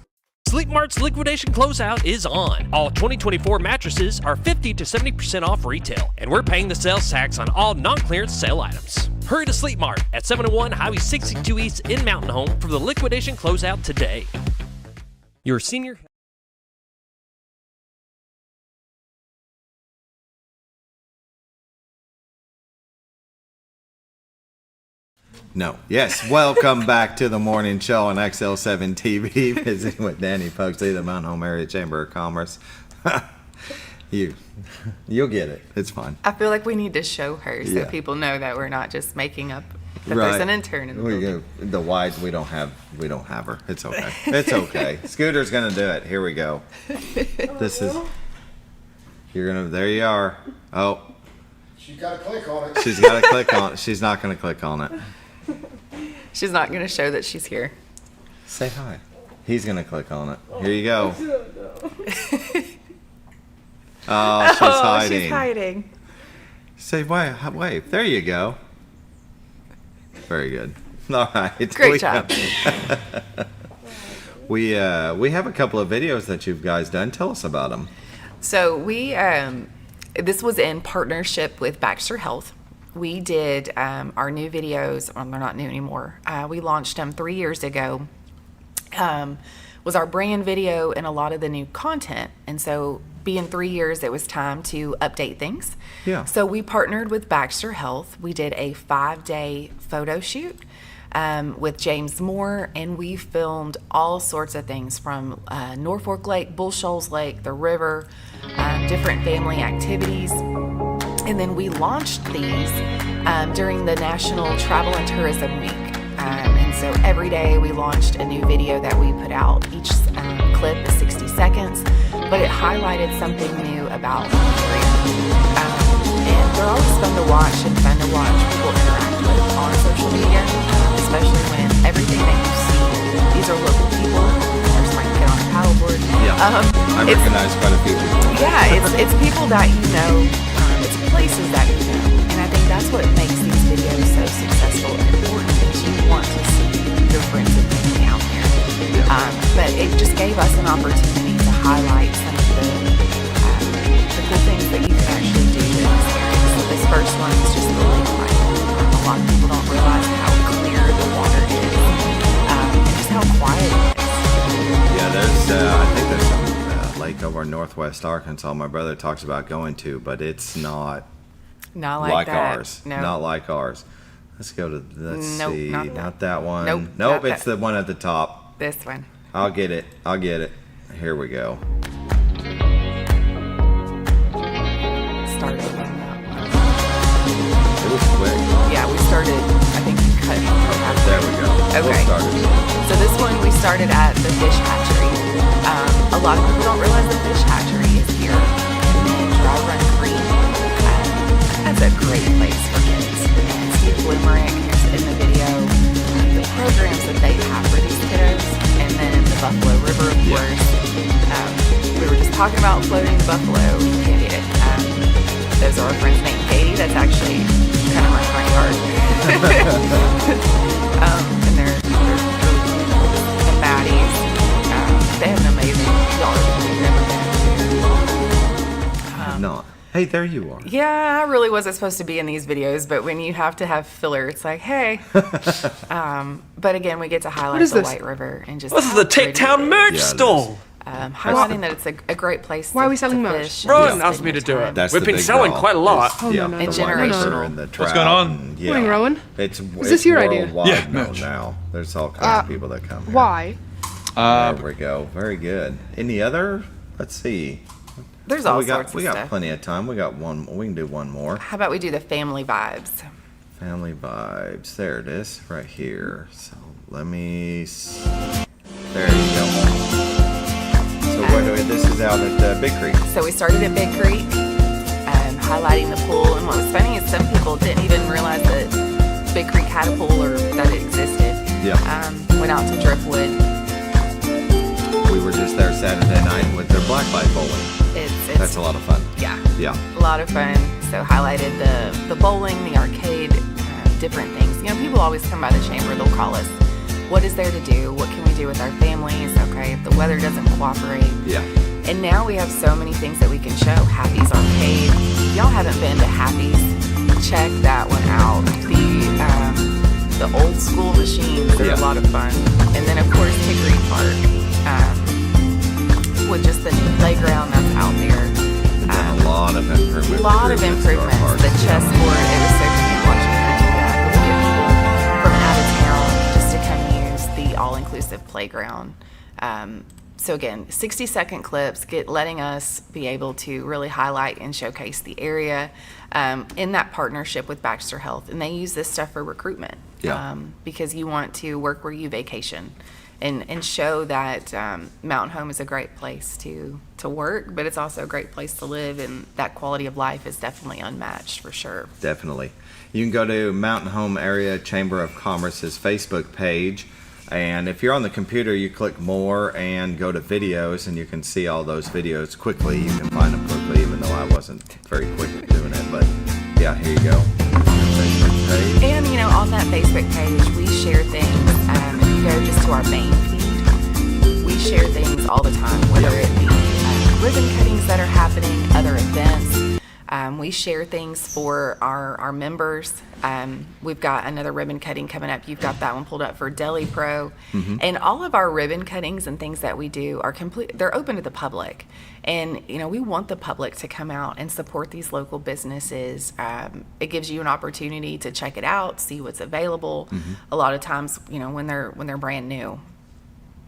Sleep Mart's liquidation closeout is on. All 2024 mattresses are 50 to 70% off retail, and we're paying the sales tax on all non-clearance sale items. Hurry to Sleep Mart at 701 Highway 62 East in Mountain Home for the liquidation closeout today. Your senior... No. Yes. Welcome back to the morning show on XL7-TV. Visiting with Dani, Pugsley, the Mountain Home Area Chamber of Commerce. You'll get it. It's fine. I feel like we need to show her so people know that we're not just making up that there's an intern in the building. The wides we don't have her. It's okay. It's okay. Scooter's gonna do it. Here we go. This is. There you are. Oh. She's got to click on it. She's got to click on it. She's not gonna click on it. She's not going to show that she's here. Say hi. He's going to click on it. Here you go. Oh, she's hiding. She's hiding. Say, wave. There you go. Very good. All right. Great job. We have a couple of videos that you guys done. Tell us about them. So we, this was in partnership with Baxter Health. We did our new videos, well, they're not new anymore. We launched them 3 years ago. Was our brand video and a lot of the new content. And so being 3 years, it was time to update things. Yeah. So we partnered with Baxter Health. We did a 5-day photo shoot with James Moore, and we filmed all sorts of things from Norfolk Lake, Bull Shoals Lake, the river, different family activities. And then we launched these during the National Travel and Tourism Week. And so every day we launched a new video that we put out. Each clip is 60 seconds, but it highlighted something new about the area. And they're always fun to watch people interact with on social media, especially when everything that you see, these are local people. There's my kid on a paddleboard. Yeah, I recognize quite a few people. Yeah, it's people that you know. It's places that you know, and I think that's what makes these videos so successful and important, is you want to see your friends and family out there. But it just gave us an opportunity to highlight some of the cool things that you can actually do in this area. So this first one is just the lake light. A lot of people don't realize how clear the water is, and just how quiet it is. Yeah, I think there's some lake over in northwest Arkansas my brother talks about going to, but it's not like ours. No. Not like ours. Let's go to, see. Not that one. Nope, it's the one at the top. This one. I'll get it. Here we go. Started on that one. It was quick. Yeah, we started, I think you cut half. There we go. Okay. So this one we started at the fish hatchery. A lot of people don't realize the fish hatchery is here. And then Dry Run Creek. That's a great place for kids. And Steve Bloomerang is in the video. The programs that they have for these kiddos. And then the Buffalo River, of course. We were just talking about floating the buffalo. You can't get it. Those are our friends Nate and Katie. That's actually kind of my front yard. And they're really cool. The Baddies. They have an amazing yard. Not. Hey, there you are. Yeah, I really wasn't supposed to be in these videos, but when you have to have filler, it's like, hey. But again, we get to highlight the White River and just. This is the Take Town merch store. Highlighting that it's a great place. Why are we selling merch? Rowan asked me to do it. That's We've been selling quite a lot. And generational. And the What's going on? Yeah. Morning, Rowan. It's this your idea? Yeah, now. There's all kinds of people that come here. Why? There we go. Very good. Any other? Let's see. There's all sorts of stuff. We got plenty of time. We got one. We can do one more. How about we do the family vibes? Family vibes. There it is, right here. So let me. There you go. This is out at Big Creek. So we started at Big Creek, highlighting the pool. And what was funny is some people didn't even realize that Big Creek had a pool or that it existed. Yeah. Went out to Driftwood. We were just there Saturday night with their blacklight bowling. That's a lot of fun. Yeah. Yeah. A lot of fun. So highlighted the bowling, the arcade, different things. You know, people always come by the chamber. They'll call us. What is there to do? What can we do with our families? Okay, if the weather doesn't cooperate. Yeah. And now we have so many things that we can show. Happy's Arcade. If y'all haven't been to Happy's, check that one out. The old school machines, they're a lot of fun. And then of course Hickory Park, with just the new playground that's out there. A lot of improvements. A lot of improvements. The chessboard, it was so cute watching her do that. But we get people from out of town just to come use the all-inclusive playground. So again, 60-second clips, letting us be able to really highlight and showcase the area in that partnership with Baxter Health. And they use this stuff for recruitment because you want to work where you vacation and show that Mountain Home is a great place to work, but it's also a great place to live, and that quality of life is definitely unmatched for sure. Definitely. You can go to Mountain Home Area Chamber of Commerce's Facebook page. And if you're on the computer, you click more and go to videos, and you can see all those videos quickly. You can find them quickly, even though I wasn't very quick at doing it. But yeah, here you go. Facebook page. And you know, on that Facebook page, we share things. If you go just to our main feed, we share things all the time, whether it be ribbon cuttings that are happening, other events. We share things for our members. We've got another ribbon cutting coming up. You've got that one pulled up for Deli Pro. Mm-hmm. And all of our ribbon cuttings and things that we do are they're open to the public. And, you know, we want the public to come out and support these local businesses. It gives you an opportunity to check it out, see what's available. Mm-hmm. A lot of times, you know, when they're brand new.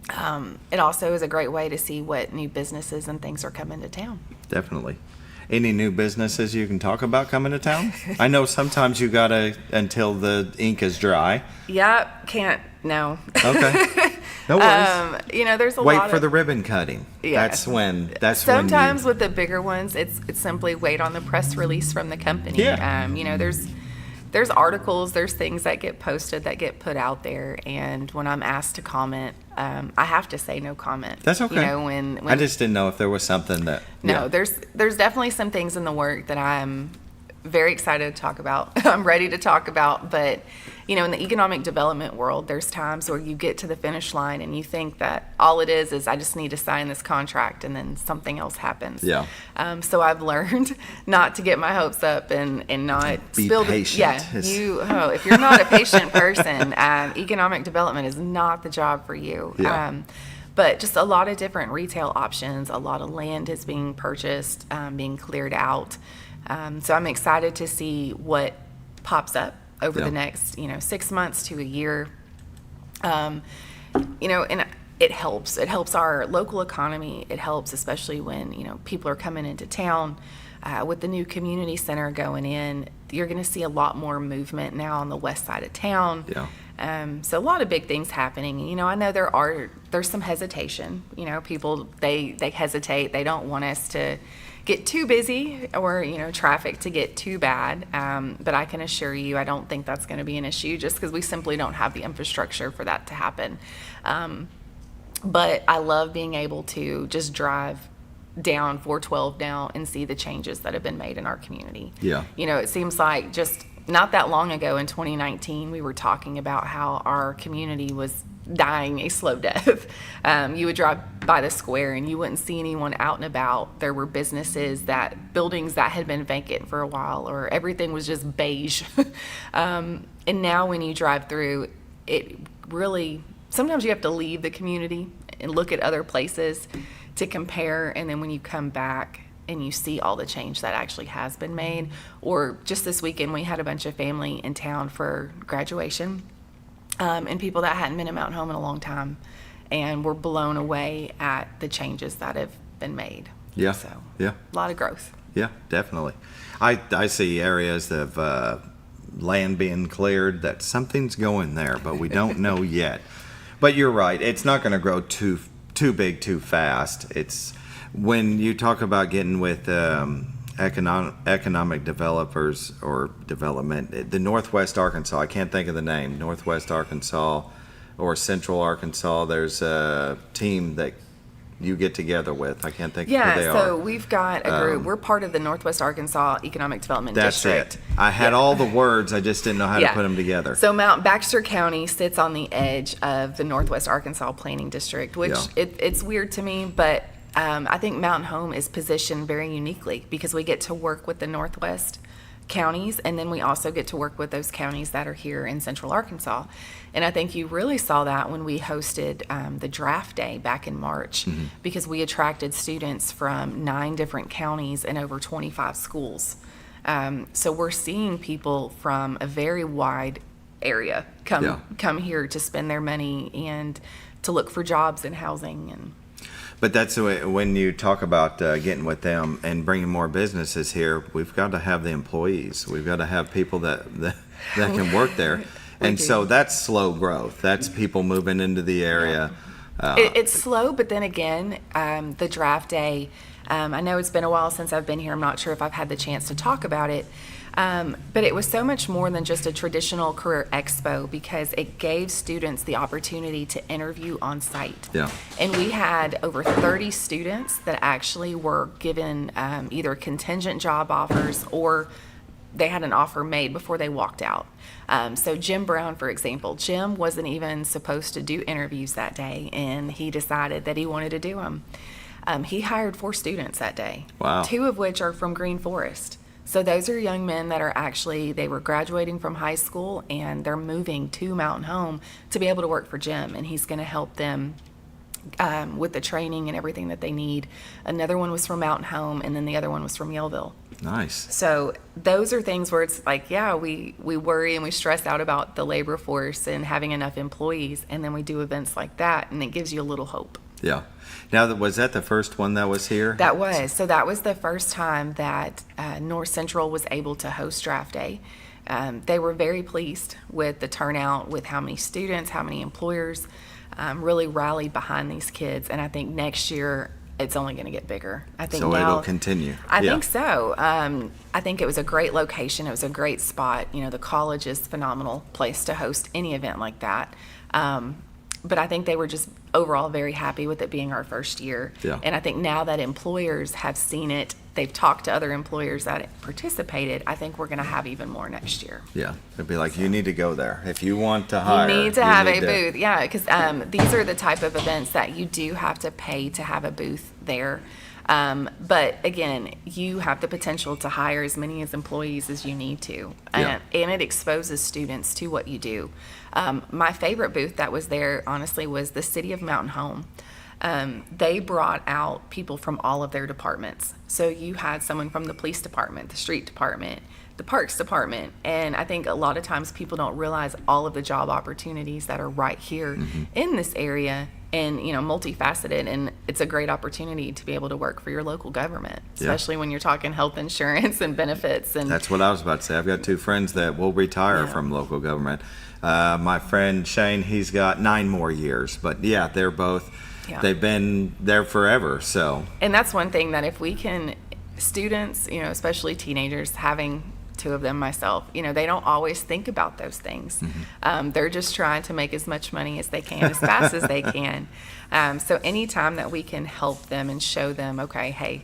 It also is a great way to see what new businesses and things are coming to town. Definitely. Any new businesses you can talk about coming to town? I know sometimes you gotta until the ink is dry. Yep, can't. No. Okay. No worries. You know, there's a wait lot for of the ribbon cutting. Yeah. That's sometimes with the bigger ones, it's simply wait on the press release from the company. Yeah. You know, there's articles, there's things that get posted, that get put out there, and when I'm asked to comment, I have to say no comment. That's okay. You know, when I just didn't know if there was something that. No, there's definitely some things in the work that I'm very excited to talk about. I'm ready to talk about, but you know, in the economic development world, there's times where you get to the finish line and you think that all it is I just need to sign this contract, and then something else happens. Yeah. So I've learned not to get my hopes up and not be spill patient. If you're not a patient person, economic development is not the job for you. Yeah. But just a lot of different retail options, a lot of land is being purchased, being cleared out. So I'm excited to see what pops up over the next, 6 months to a year. And it helps. It helps our local economy. It helps, especially when, people are coming into town. With the new community center going in, you're going to see a lot more movement now on the west side of town. Yeah. So a lot of big things happening. I know there's some hesitation. People, they hesitate. They don't want us to get too busy or, traffic to get too bad. But I can assure you, I don't think that's going to be an issue, just because we simply don't have the infrastructure for that to happen. But I love being able to just drive down 412 now and see the changes that have been made in our community. Yeah. It seems like just not that long ago in 2019, we were talking about how our community was dying a slow death. You would drive by the square and you wouldn't see anyone out and about. There were businesses, buildings that had been vacant for a while, or everything was just beige. And now when you drive through, it really, sometimes you have to leave the community and look at other places to compare, and then when you come back and you see all the change that actually has been made. Or just this weekend, we had a bunch of family in town for graduation, and people that hadn't been in Mountain Home in a long time, and were blown away at the changes that have been made. Yeah. So, yeah. A lot of growth. Yeah, definitely. I see areas of land being cleared that something's going there, but we don't know yet. But you're right. It's not going to grow too big too fast. When you talk about getting with economic developers or development, the Northwest Arkansas, I can't think of the name, Northwest Arkansas or Central Arkansas, there's a team that you get together with. I can't think of who they are. Yeah, so we've got a group. We're part of the Northwest Arkansas Economic Development District. That's it. I had all the words, I just didn't know how to put them together. So Mount Baxter County sits on the edge of the Northwest Arkansas Planning District, which it's weird to me, but I think Mountain Home is positioned very uniquely because we get to work with the Northwest counties, and then we also get to work with those counties that are here in Central Arkansas. And I think you really saw that when we hosted the draft day back in March, because we attracted students from 9 different counties and over 25 schools. So we're seeing people from a very wide area come here to spend their money and to look for jobs and housing. But that's the way, when you talk about getting with them and bringing more businesses here, we've got to have the employees. We've got to have people that can work there. And so that's slow growth. That's people moving into the area. It's slow, but then again, the draft day, I know it's been a while since I've been here. I'm not sure if I've had the chance to talk about it. But it was so much more than just a traditional career expo because it gave students the opportunity to interview on site. Yeah. And we had over 30 students that actually were given either contingent job offers or they had an offer made before they walked out. So Jim Brown, for example, Jim wasn't even supposed to do interviews that day, and he decided that he wanted to do them. He hired 4 students that day. Wow. 2 of which are from Green Forest. So those are young men that are actually, they were graduating from high school and they're moving to Mountain Home to be able to work for Jim, and he's going to help them with the training and everything that they need. Another one was from Mountain Home, and then the other one was from Yellville. Nice. So those are things where it's like, we worry and we stress out about the labor force and having enough employees, and then we do events like that, and it gives you a little hope. Yeah. Now, was that the first one that was here? That was. So that was the first time that North Central was able to host draft day. They were very pleased with the turnout, with how many students, how many employers really rallied behind these kids. And I think next year it's only going to get bigger. I think so now, it'll continue. I think so. I think it was a great location. It was a great spot. You know, the college is a phenomenal place to host any event like that. But I think they were just overall very happy with it being our first year. Yeah. And I think now that employers have seen it, they've talked to other employers that participated, I think we're going to have even more next year. Yeah. It'd be like, you need to go there. If you want to hire. You need to have a booth. Yeah, because these are the type of events that you do have to pay to have a booth there. But again, you have the potential to hire as many as employees as you need to. Yeah. And it exposes students to what you do. My favorite booth that was there, honestly, was the City of Mountain Home. They brought out people from all of their departments. So you had someone from the police department, the street department, the parks department, and I think a lot of times people don't realize all of the job opportunities that are right here in this area, and you know, multifaceted, and it's a great opportunity to be able to work for your local government, especially when you're talking health insurance and benefits. And that's what I was about to say. I've got 2 friends that will retire from local government. My friend Shane, he's got 9 more years, but they're both they've been there forever. So, and that's one thing that if we can, students, you know, especially teenagers, having 2 of them myself, you know, they don't always think about those things. They're just trying to make as much money as they can as fast as they can. So anytime that we can help them and show them, okay, hey,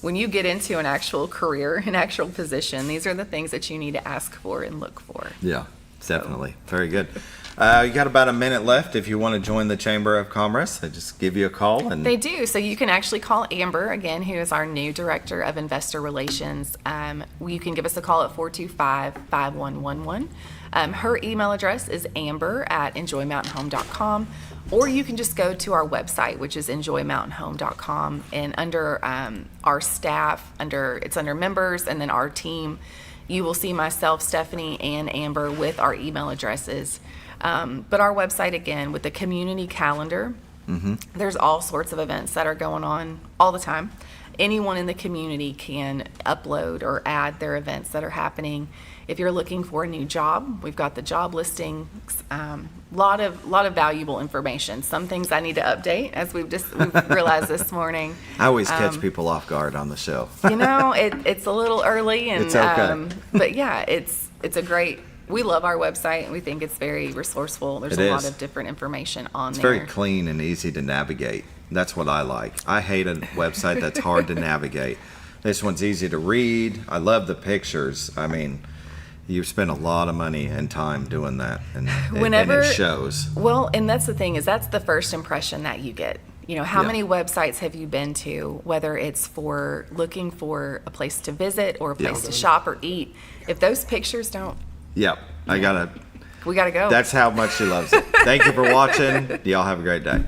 when you get into an actual career, an actual position, these are the things that you need to ask for and look for. Yeah, definitely. Very good. You got about a minute left. If you want to join the Chamber of Commerce, I just give you a call. And they do. So you can actually call Amber, again, who is our new Director of Investor Relations. You can give us a call at 425-5111. Her email address is amber@enjoymountainhome.com, or you can just go to our website, which is enjoymountainhome.com, and under our staff, it's under members, and then our team, you will see myself, Stephanie, and Amber with our email addresses. But our website, again, with the community calendar, there's all sorts of events that are going on all the time. anyone in the community can upload or add their events that are happening. If you're looking for a new job, we've got the job listings. Lot of valuable information. Some things I need to update, as we've realized this morning. I always catch people off guard on the show. It's a little early, and it's okay. But yeah, it's a great. We love our website, and we think it's very resourceful. There's a lot of different information on there. It's very clean and easy to navigate. That's what I like. I hate a website that's hard to navigate. This one's easy to read. I love the pictures. I mean, you spend a lot of money and time doing that, and it shows. Well, and that's the thing, is that's the first impression that you get. How many websites have you been to, whether it's for looking for a place to visit or a place to shop or eat? If those pictures don't... Yep, we gotta go. That's how much she loves it. Thank you for watching. Y'all have a great day.